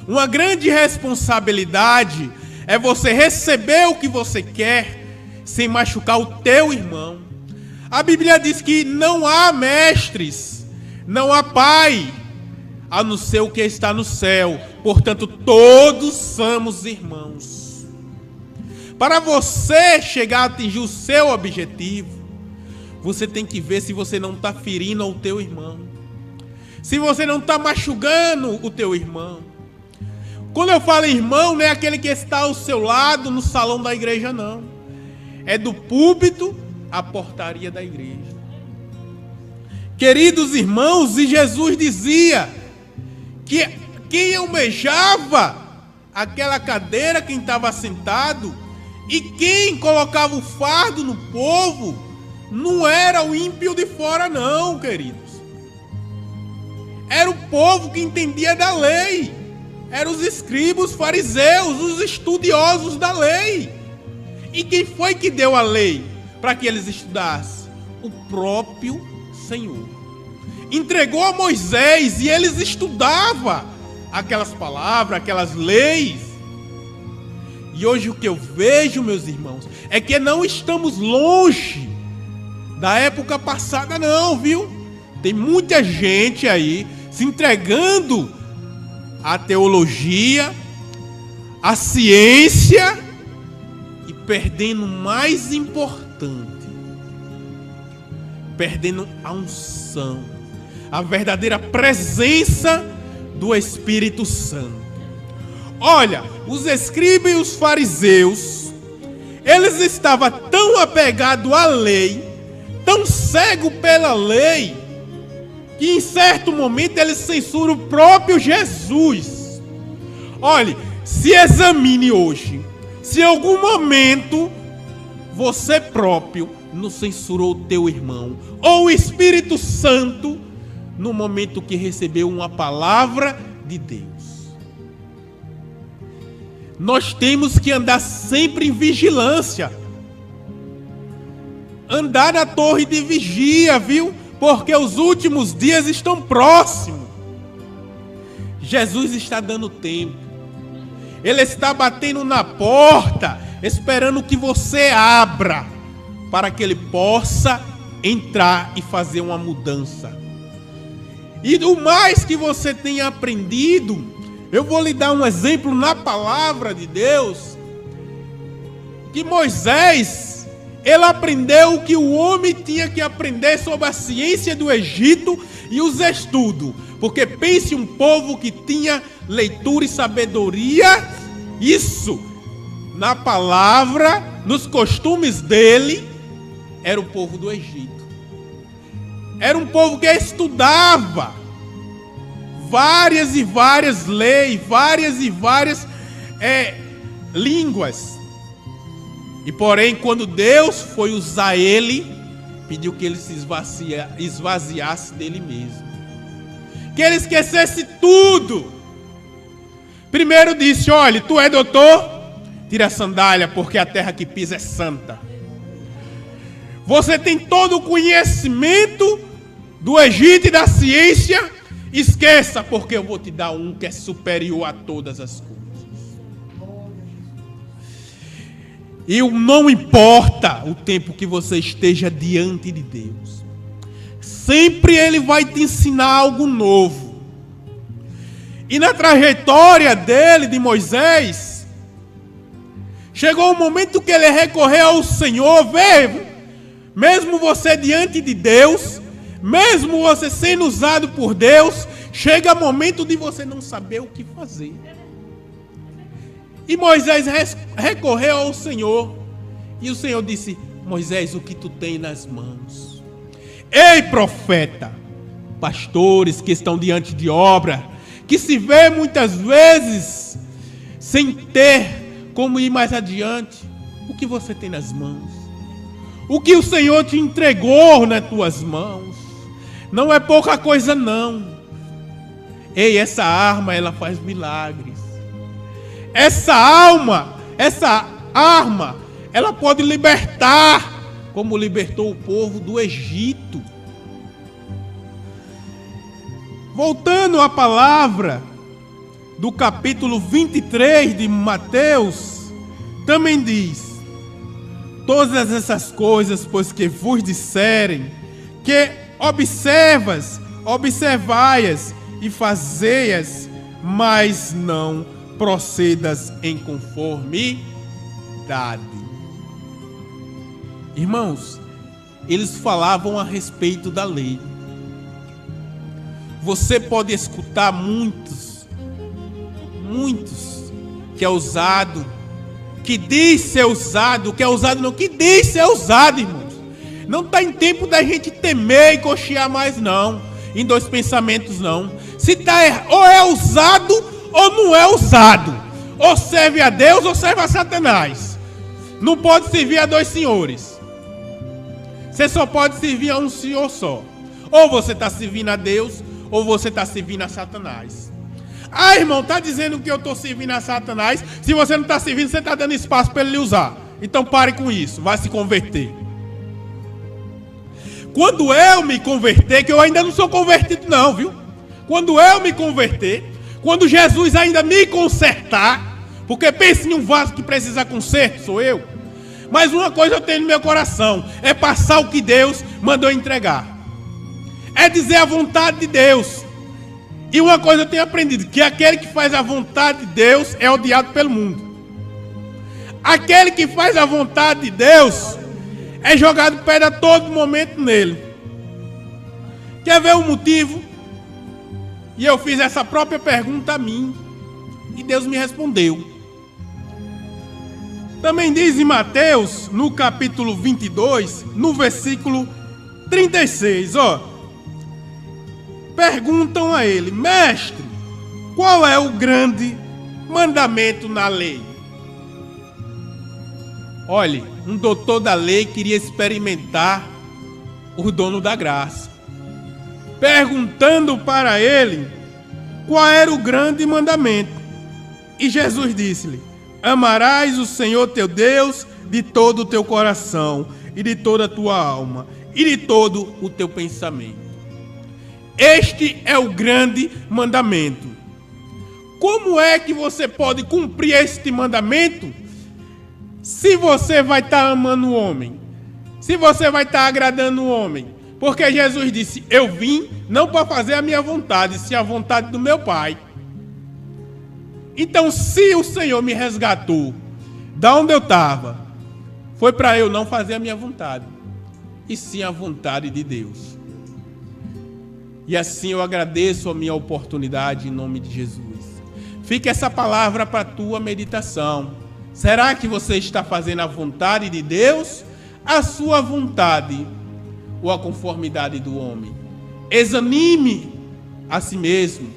Uma grande responsabilidade é você receber o que você quer sem machucar o teu irmão. A Bíblia diz que não há mestres, não há pai, a não ser o que está no céu. Portanto, todos somos irmãos. Para você chegar a atingir o seu objetivo, você tem que ver se você não está ferindo o teu irmão, se você não está machucando o teu irmão. Quando eu falo irmão, não é aquele que está ao seu lado no salão da igreja, não. É do púlpito à portaria da igreja. Queridos irmãos, e Jesus dizia que quem almejava aquela cadeira, quem estava sentado, e quem colocava o fardo no povo, não era o ímpio de fora, não, queridos. Era o povo que entendia da lei. Eram os escribas, os fariseus, os estudiosos da lei. E quem foi que deu a lei para que eles estudassem? O próprio Senhor. Entregou a Moisés e eles estudavam aquelas palavras, aquelas leis. E hoje o que eu vejo, meus irmãos, é que não estamos longe da época passada, não, viu? Tem muita gente aí se entregando à teologia, à ciência e perdendo o mais importante, perdendo a unção, a verdadeira presença do Espírito Santo. Olha, os escribas e os fariseus, eles estavam tão apegados à lei, tão cegos pela lei, que em certo momento eles censuram o próprio Jesus. Olhe, se examine hoje, se em algum momento você próprio não censurou o teu irmão, ou o Espírito Santo, no momento que recebeu uma palavra de Deus. Nós temos que andar sempre em vigilância, andar na torre de vigia, viu? Porque os últimos dias estão próximos. Jesus está dando tempo. Ele está batendo na porta, esperando que você abra, para que ele possa entrar e fazer uma mudança. E do mais que você tenha aprendido, eu vou lhe dar um exemplo na palavra de Deus, que Moisés, ele aprendeu o que o homem tinha que aprender sobre a ciência do Egito e os estudos. Porque pense um povo que tinha leitura e sabedoria, isso, na palavra, nos costumes dele, era o povo do Egito. Era um povo que estudava várias e várias leis, várias e várias línguas. E porém, quando Deus foi usar ele, pediu que ele se esvaziasse dele mesmo. Que ele esquecesse tudo. Primeiro disse: olha, tu é doutor? Tira a sandália, porque a terra que pisa é santa. Você tem todo o conhecimento do Egito e da ciência? Esqueça, porque eu vou te dar um que é superior a todas as coisas. E não importa o tempo que você esteja diante de Deus, sempre Ele vai te ensinar algo novo. E na trajetória dele, de Moisés, chegou um momento que ele recorreu ao Senhor. Veja, mesmo você diante de Deus, mesmo você sendo usado por Deus, chega o momento de você não saber o que fazer. E Moisés recorreu ao Senhor. E o Senhor disse: Moisés, o que tu tem nas mãos? Ei, profeta, pastores que estão diante de obra, que se vê muitas vezes sem ter como ir mais adiante, o que você tem nas mãos? O que o Senhor te entregou nas tuas mãos? Não é pouca coisa não. Ei, essa arma, ela faz milagres. Essa arma, ela pode libertar, como libertou o povo do Egito. Voltando à palavra do capítulo 23 de Mateus, também diz: todas essas coisas, pois que vos disserem, que observai-as e fazei-as, mas não procedas em conformidade. Irmãos, eles falavam a respeito da lei. Você pode escutar muitos que é usado, que diz ser usado, que é usado não, que diz ser usado, irmãos. Não está em tempo da gente temer e cochear mais não, em dois pensamentos não. Se está ou é usado ou não é usado, ou serve a Deus ou serve a Satanás. Não pode servir a dois senhores. Você só pode servir a um senhor só. Ou você está servindo a Deus, ou você está servindo a Satanás. Ah, irmão, está dizendo que eu estou servindo a Satanás. Se você não está servindo, você está dando espaço para ele lhe usar. Então pare com isso, vai se converter. Quando eu me converter, que eu ainda não sou convertido não, viu? Quando eu me converter, quando Jesus ainda me consertar, porque pense em um vaso que precisa conserto, sou eu. Mas uma coisa eu tenho no meu coração, é passar o que Deus mandou entregar. É dizer a vontade de Deus. E uma coisa eu tenho aprendido, que aquele que faz a vontade de Deus é odiado pelo mundo. Aquele que faz a vontade de Deus é jogado pedra a todo momento nele. Quer ver o motivo? E eu fiz essa própria pergunta a mim, e Deus me respondeu. Também diz em Mateus, no capítulo 22, no versículo 36, perguntam a ele: mestre, qual é o grande mandamento na lei? Olhe, um doutor da lei queria experimentar o dono da graça, perguntando para ele qual era o grande mandamento. E Jesus disse-lhe: amarás o Senhor teu Deus de todo o teu coração, e de toda a tua alma, e de todo o teu pensamento. Este é o grande mandamento. Como é que você pode cumprir este mandamento se você vai estar amando o homem? Se você vai estar agradando o homem? Porque Jesus disse, eu vim não para fazer a minha vontade, sim a vontade do meu Pai. Então, se o Senhor me resgatou da onde eu estava, foi para eu não fazer a minha vontade, e sim a vontade de Deus. E assim eu agradeço a minha oportunidade em nome de Jesus. Fica essa palavra para a tua meditação. Será que você está fazendo a vontade de Deus, a sua vontade ou a conformidade do homem? Examine a si mesmo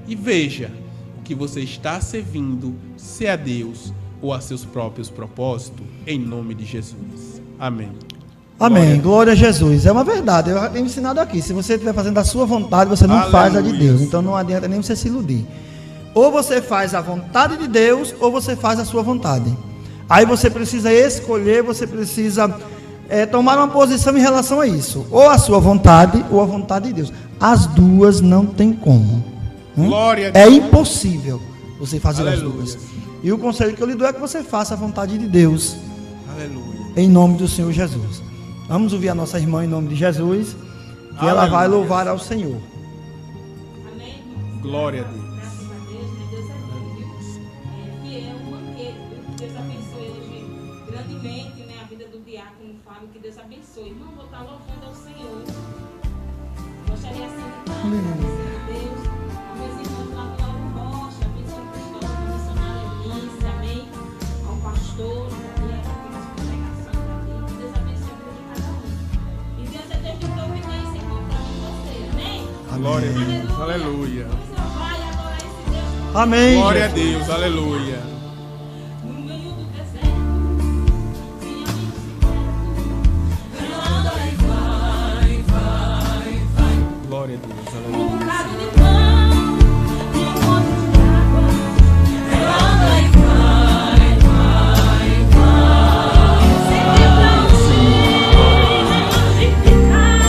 e veja o que você está servindo, se a Deus ou a seus próprios propósitos, em nome de Jesus. Amém. Amém. Glória a Jesus. É uma verdade. Eu já tenho ensinado aqui. Se você estiver fazendo a sua vontade, você não faz a de Deus. Então não adianta nem você se iludir. Ou você faz a vontade de Deus, ou você faz a sua vontade. Aí você precisa escolher, você precisa tomar uma posição em relação a isso. Ou a sua vontade, ou a vontade de Deus. As duas não tem como. Glória a Deus. É impossível você fazer Aleluia. as duas. E o conselho que eu lhe dou é que você faça a vontade de Deus. Aleluia. Em nome do Senhor Jesus. Vamos ouvir a nossa irmã em nome de Jesus. E Aleluia. ela vai louvar ao Senhor. Amém. Glória a Deus. Graças a Deus, né? Deus é bom, viu? Fiel, um banquete, viu? Deus abençoe hoje grandemente, né? A vida do diácono Fábio, que Deus abençoe. Irmão, vou estar louvando ao Senhor. Gostaria assim de agradecer a Deus, aos meus irmãos lá do Lauro Rocha, a missão Cristóvão, a missionária Eunice, amém? Ao pastor, e a pregação aqui. Que Deus abençoe a vida de cada um. E Deus é Deus de providência encontrando você, amém? Glória a Deus. Aleluia. Vamos louvar e adorar esse Deus. Amém. Glória a Deus. Aleluia. No meio do deserto, tinha Glória a Deus. um Aleluia. bocado de pão e um monte de água. Sentiu pra um cheiro de ficar.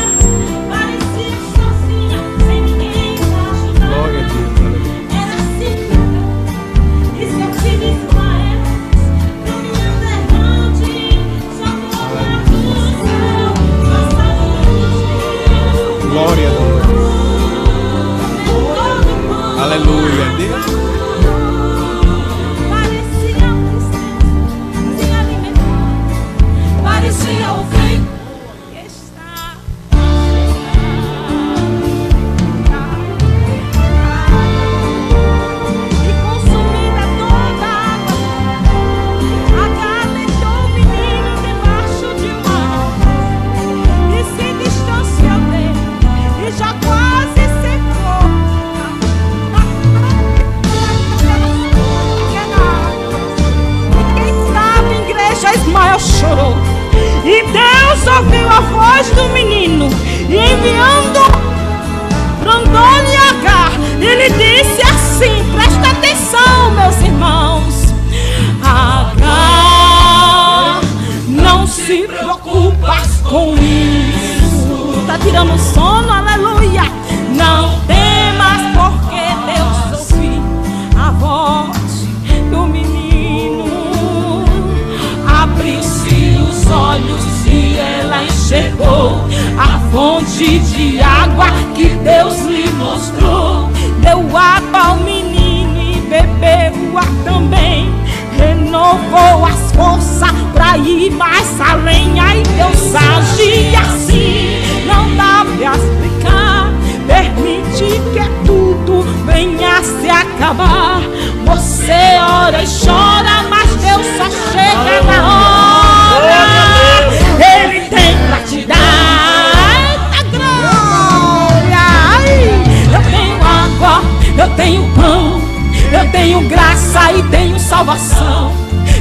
Parecia sozinha, sem ninguém pra ajudar. Glória a Deus. Aleluia. Era assim, e se eu te disse uma época, caminhando errante, só colocando no céu, passando no Glória a Deus. Aleluia. Deus. parecia um inseto, sem alimentar, parecia o fim que está e consumida toda a água, acalentou o menino debaixo de uma árvore e se distanciou dele e já quase secou. Quem estava em igreja Ismael chorou. E Deus ouviu a voz do menino e enviando Brandon e Agar, ele disse assim, presta atenção, meus irmãos. Agar, não se preocupas com isso. Tá tirando sono, aleluia. Não temas, porque Deus ouviu a voz do menino. Abriu-se os olhos e ela enxergou a fonte de água que Deus lhe mostrou. Deu água ao menino e bebeu-a também. Renovou as forças pra ir mais além. Aí Deus age assim, não dá pra explicar. Permite que tudo venha a se acabar. Você ora e chora, mas Deus só chega na hora. Ele tem pra te dar. Eita glória! Ai, eu tenho água, eu tenho pão, eu tenho graça e tenho salvação.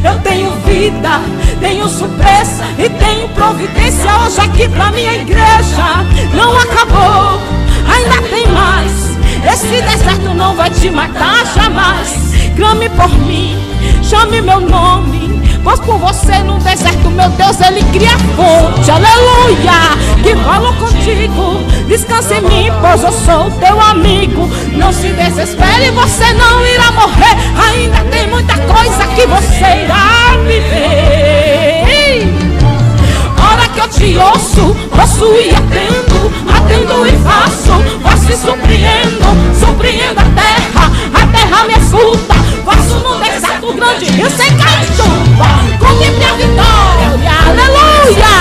Eu tenho vida, tenho surpresa e tenho providência. Hoje aqui pra minha igreja não acabou, ainda tem mais. Esse deserto não vai te matar jamais. Clame por mim, chame meu nome, pois por você no deserto, meu Deus, Ele cria fonte. Aleluia, que falo contigo descanse em mim, pois eu sou teu amigo. Não se desespere, você não irá morrer. Ainda tem muita coisa que você irá viver. Hora que eu te ouço e atendo e faço e surpreendo a terra me escuta. Faço no deserto grande rio sem cair chuva. Contemple a vitória, aleluia.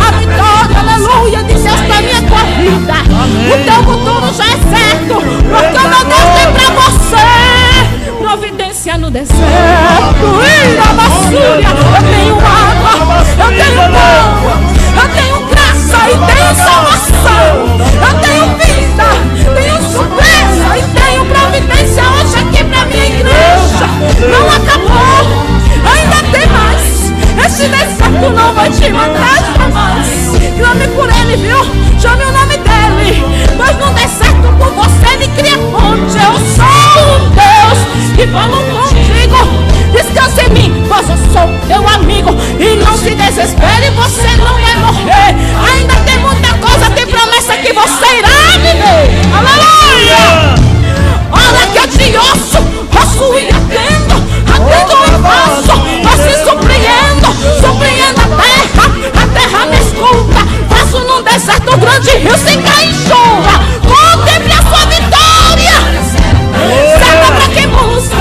A vitória, aleluia, de Deus pra minha tua vida. O teu futuro já é certo, porque o meu Deus tem pra você providência no deserto. Na Massúria, eu tenho água, eu tenho pão, eu tenho graça e tenho salvação. Eu tenho vida, tenho surpresa e tenho providência hoje aqui pra minha igreja. Não acabou, ainda tem mais. Esse deserto não vai te matar jamais. Clame por ele, viu? Chame o nome dele. Mas no deserto por você ele cria ponte. Eu sou um Deus que falo contigo. Descanse em mim, pois eu sou teu amigo. E não se desespere, você não vai morrer. Ainda tem muita coisa, tem promessa que você irá viver. Aleluia! Olha que eu te ouço e atendo e faço e surpreendo a terra me escuta. Faço num deserto grande rio sem cair chuva. Contemple a sua vitória. Certa pra quem busca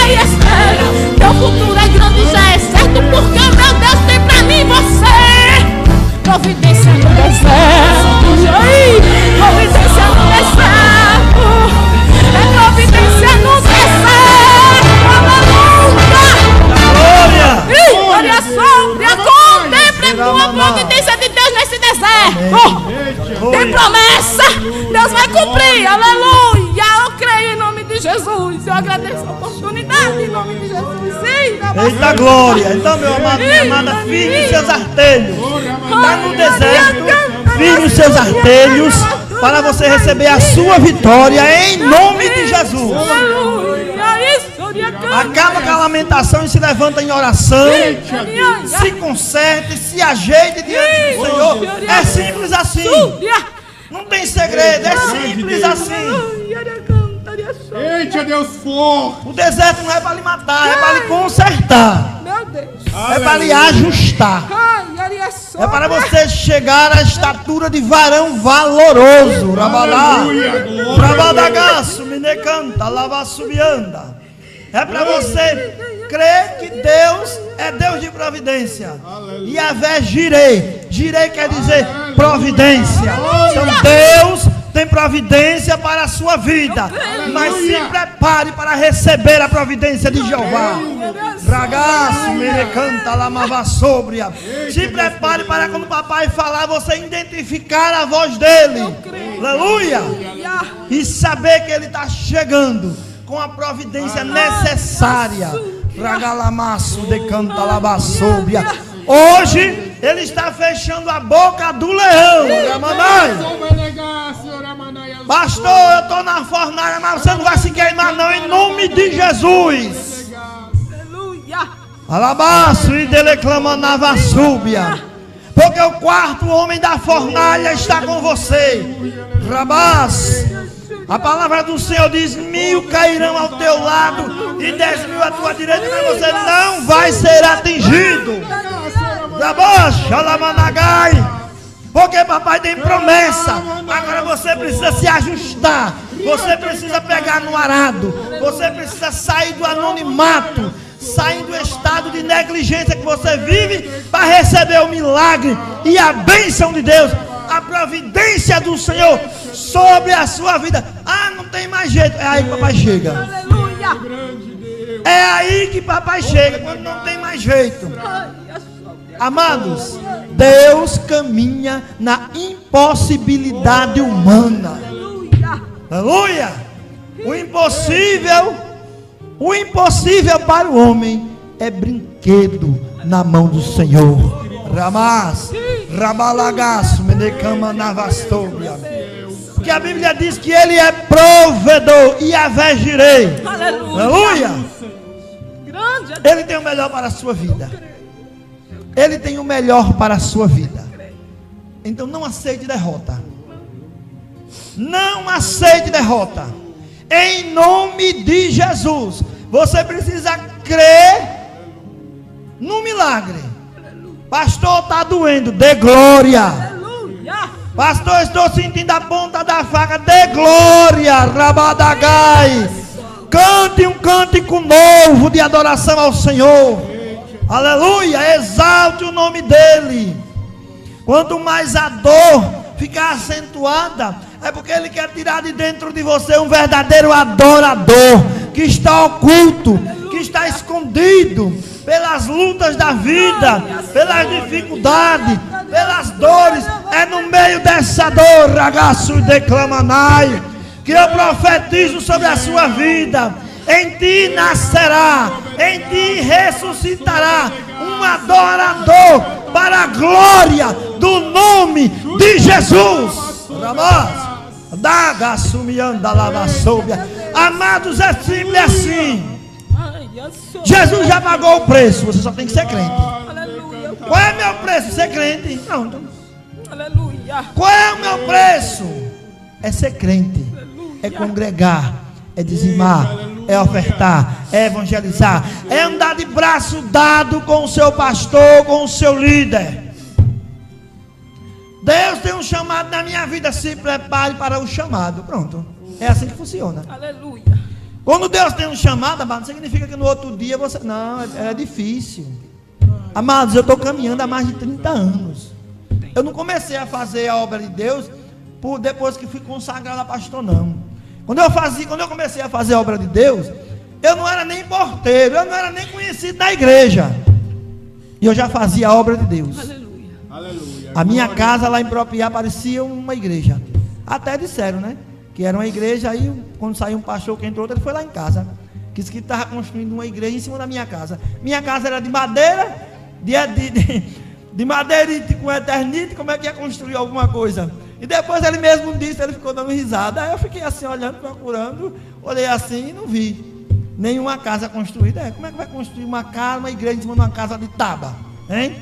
e espera. Teu futuro é grande, já é certo, porque o meu Deus tem pra mim e você. Providência no deserto. Providência no deserto. É providência no deserto. Aleluia. Glória sobre a contemple a tua providência de Deus nesse deserto. Tem promessa, Deus vai cumprir. Aleluia. Eu creio em nome de Jesus. Eu agradeço a oportunidade em nome de Jesus. Sim, eita glória. Então, meu amado, minha amada, firme os seus artelhos. Está no deserto, firme os seus artelhos para você receber a sua vitória em nome de Jesus. Acaba com a lamentação e se levanta em oração. Se conserte, se ajeite diante do Senhor. É simples assim. Não tem segredo, é simples assim. Eita, Deus forte. O deserto não é para lhe matar, é para lhe consertar. Meu Deus. É para lhe ajustar. É para você chegar à estatura de varão valoroso. Rabalá, Rabadagaço, Minecanta, Lava Subianda. É para você crer que Deus é Deus de providência. E Yahvé Jireh. Jireh quer dizer providência. Então Deus tem providência para a sua vida. Mas se prepare para receber a providência de Jeová. Ragaço, Merecanta, Lamava Sóbria. Se prepare para quando o papai falar, você identificar a voz dele. Aleluia. E saber que ele está chegando com a providência necessária. Ragalamaço, Decanta, Lavasóbria. Hoje ele está fechando a boca do leão. Pastor, eu estou na fornalha, mas você não vai se queimar não, em nome de Jesus. Alabaço e deleclama na vassúbia. Porque o quarto homem da fornalha está com você. Rabás. A palavra do Senhor diz: 1000 cairão ao teu lado e 10.000 à tua direita, mas você não vai ser atingido. Porque papai tem promessa. Agora você precisa se ajustar. Você precisa pegar no arado. Você precisa sair do anonimato, sair do estado de negligência que você vive, para receber o milagre e a bênção de Deus, a providência do Senhor sobre a sua vida. Ah, não tem mais jeito. É aí que papai chega. Aleluia. É aí que papai chega, quando não tem mais jeito. Amados, Deus caminha na impossibilidade humana. Aleluia. O impossível para o homem é brinquedo na mão do Senhor. Ramás, Rabalagaço, Menecama Navastória. Porque a Bíblia diz que ele é provedor e Yahvé Jireh. Aleluia. Ele tem o melhor para a sua vida. Ele tem o melhor para a sua vida. Então não aceite derrota. Não aceite derrota. Em nome de Jesus. Você precisa crer no milagre. Pastor, está doendo. Dê glória. Aleluia. Pastor, estou sentindo a ponta da faca. Dê glória. Rabadagai. Cante um cântico novo de adoração ao Senhor. Aleluia. Exalte o nome dele. Quanto mais a dor ficar acentuada, é porque ele quer tirar de dentro de você um verdadeiro adorador, que está oculto, que está escondido pelas lutas da vida, pelas dificuldades, pelas dores. É no meio dessa dor, ragaço declamanai, que eu profetizo sobre a sua vida. Em ti nascerá, em ti ressuscitará um adorador para a glória do nome de Jesus. Amados, é simples assim. Jesus já pagou o preço, você só tem que ser crente. Aleluia. Qual é o meu preço? Ser crente. Pronto. Aleluia. Qual é o meu preço? É ser crente, é congregar, é dizimar, é ofertar, é evangelizar, é andar de braço dado com o seu pastor, com o seu líder. Deus tem um chamado na minha vida, se prepare para o chamado. Pronto, é assim que funciona. Aleluia. Quando Deus tem um chamado, amado, não significa que no outro dia você... Não, é difícil. Amados, eu estou caminhando há mais de 30 anos. Eu não comecei a fazer a obra de Deus depois que fui consagrado a pastor, não. Quando eu comecei a fazer a obra de Deus, eu não era nem porteiro, eu não era nem conhecido da igreja. E eu já fazia a obra de Deus. Aleluia. A minha casa lá em Propriá parecia uma igreja. Até disseram, né? Que era uma igreja. Aí quando saiu um pastor que entrou outro, ele foi lá em casa. Quis que estava construindo uma igreja em cima da minha casa. Minha casa era de madeira, de madeira e com eternite. Como é que ia construir alguma coisa? E depois ele mesmo disse, ele ficou dando risada. Aí eu fiquei assim olhando, procurando. Olhei assim e não vi nenhuma casa construída. Como é que vai construir uma casa, uma igreja em cima de uma casa de tábua? Hein?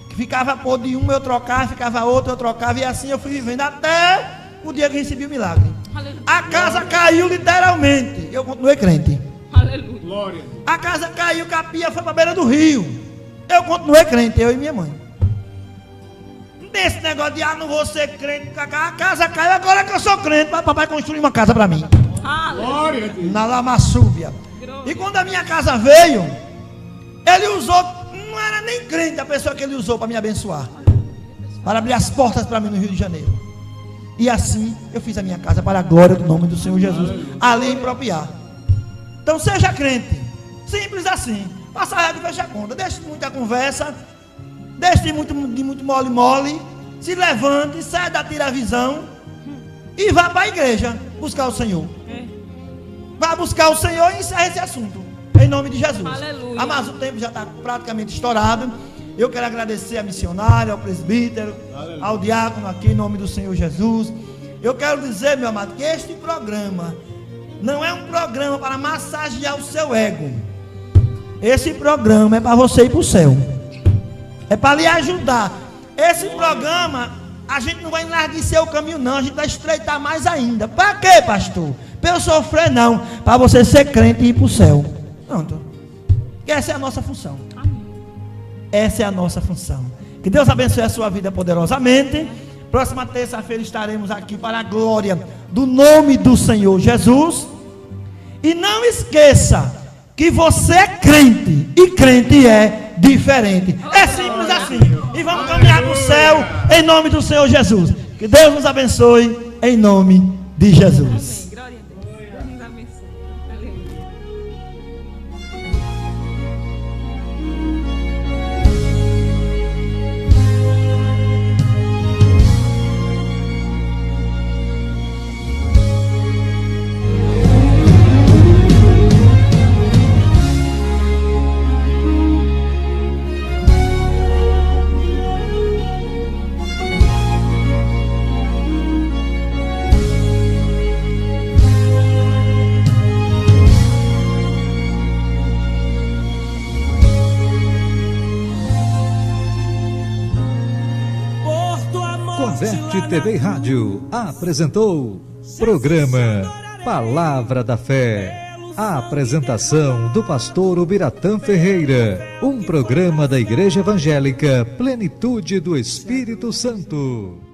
Que ficava pôr de uma eu trocava, ficava outra eu trocava. E assim eu fui vivendo até o dia que recebi o milagre. Aleluia. A casa caiu literalmente. Eu continuei crente. Aleluia. Glória. A casa caiu, que a pia foi para a beira do rio. Eu continuei crente, eu e minha mãe. Não tem esse negócio de, não vou ser crente. A casa caiu, agora que eu sou crente, para papai construir uma casa para mim. Aleluia. Na Lamaçúbia. E quando a minha casa veio, ele usou, não era nem crente a pessoa que ele usou para me abençoar, para abrir as portas para mim no Rio de Janeiro. E assim eu fiz a minha casa para a glória do nome do Senhor Jesus, ali em Propriá. Então seja crente, simples assim. Passa a regra e fecha a conta. Deixe muita conversa, deixe de muito mole-mole. Se levante, saia da tiravisão e vá para a igreja buscar o Senhor. Vá buscar o Senhor e encerre esse assunto, em nome de Jesus. Aleluia. Mas o tempo já está praticamente estourado. Eu quero agradecer a missionária, ao presbítero, ao diácono aqui, em nome do Senhor Jesus. Eu quero dizer, meu amado, que este programa não é um programa para massagear o seu ego. Esse programa é para você ir para o céu. É para lhe ajudar. Esse programa, a gente não vai enlarguecer o caminho não, a gente vai estreitar mais ainda. Para quê, pastor? Para eu sofrer não, para você ser crente e ir para o céu. Pronto. Essa é a nossa função. Essa é a nossa função. Que Deus abençoe a sua vida poderosamente. Próxima terça-feira estaremos aqui para a glória do nome do Senhor Jesus. E não esqueça que você é crente e crente é diferente. É simples assim. E vamos caminhar para o céu em nome do Senhor Jesus. Que Deus nos abençoe em nome de Jesus. Glória a Deus. Deus nos abençoe. Aleluia. Inverte TV e Rádio apresentou programa Palavra da Fé. A apresentação do pastor Ubiratã Ferreira, um programa da Igreja Evangélica Plenitude do Espírito Santo.